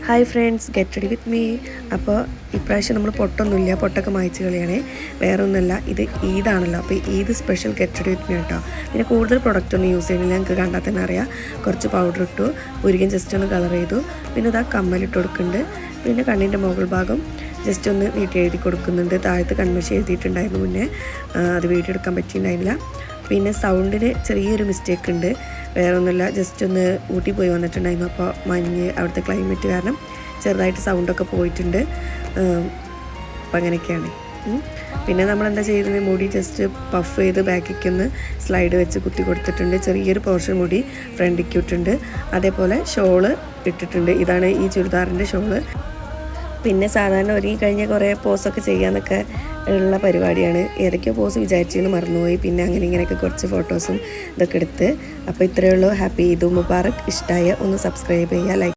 Hi friends, get ready with me. അപ്പോൾ ഇപ്രാവശ്യം നമ്മൾ പൊട്ടൊന്നുമില്ല, പൊട്ടൊക്കെ മായ്ച്ച് കളിയാണേ. വേറെ ഒന്നുമല്ല, ഇത് ഈദാണല്ലോ. അപ്പോൾ Eid special get ready with me കേട്ടോ. പിന്നെ കൂടുതൽ പ്രൊഡക്റ്റ് ഒന്നും യൂസ് ചെയ്യുന്നില്ല, ഞങ്ങൾക്ക് കണ്ടാൽ തന്നെ അറിയാം. കുറച്ച് പൗഡർ ഇട്ടു, ഒരിക്കലും ജസ്റ്റ് ഒന്ന് കളർ ചെയ്തു. പിന്നെ ഇതാ കമ്മലിട്ട് കൊടുക്കുന്നുണ്ട്. പിന്നെ കണ്ണിൻ്റെ മുകൾ ഭാഗം ജസ്റ്റ് ഒന്ന് നീട്ടി എഴുതി കൊടുക്കുന്നുണ്ട്. താഴത്ത് കൺമഷി എഴുതിയിട്ടുണ്ടായിരുന്നു മുന്നേ, അത് വീഡിയോ എടുക്കാൻ പറ്റിയിട്ടുണ്ടായിരുന്നില്ല. പിന്നെ സൗണ്ടിന് ചെറിയൊരു മിസ്റ്റേക്ക് ഉണ്ട്, വേറെ ഒന്നുമില്ല, ജസ്റ്റ് ഒന്ന് ഊട്ടി പോയി വന്നിട്ടുണ്ടായിരുന്നു. അപ്പോൾ മഞ്ഞ് അവിടുത്തെ ക്ലൈമറ്റ് കാരണം ചെറുതായിട്ട് സൗണ്ടൊക്കെ പോയിട്ടുണ്ട്. അപ്പോൾ അങ്ങനെയൊക്കെയാണ്. പിന്നെ നമ്മളെന്താ ചെയ്യുന്നത്, മുടി ജസ്റ്റ് പഫ് ചെയ്ത് ബാക്കിലേക്ക് ഒന്ന് സ്ലൈഡ് വെച്ച് കുത്തി കൊടുത്തിട്ടുണ്ട്. ചെറിയൊരു പോർഷൻ മുടി ഫ്രണ്ടിലേക്ക് ഇട്ടിട്ടുണ്ട്. അതേപോലെ ഷോള് ഇട്ടിട്ടുണ്ട്. ഇതാണ് ഈ ചുരിദാറിൻ്റെ ഷോള്. പിന്നെ സാധാരണ ഒരുങ്ങി കഴിഞ്ഞാൽ കുറേ പോസൊക്കെ ചെയ്യാമെന്നൊക്കെ ഉള്ള പരിപാടിയാണ്. ഏതൊക്കെയോ പോസ് വിചാരിച്ചെന്ന് മറന്നുപോയി. പിന്നെ അങ്ങനെ ഇങ്ങനെയൊക്കെ കുറച്ച് ഫോട്ടോസും ഇതൊക്കെ എടുത്ത്. അപ്പോൾ ഇത്രയേ ഉള്ളൂ. ഹാപ്പി ഈദ് മുബാറക്. ഇഷ്ടമായ ഒന്ന് സബ്സ്ക്രൈബ് ചെയ്യുക, ലൈക്ക്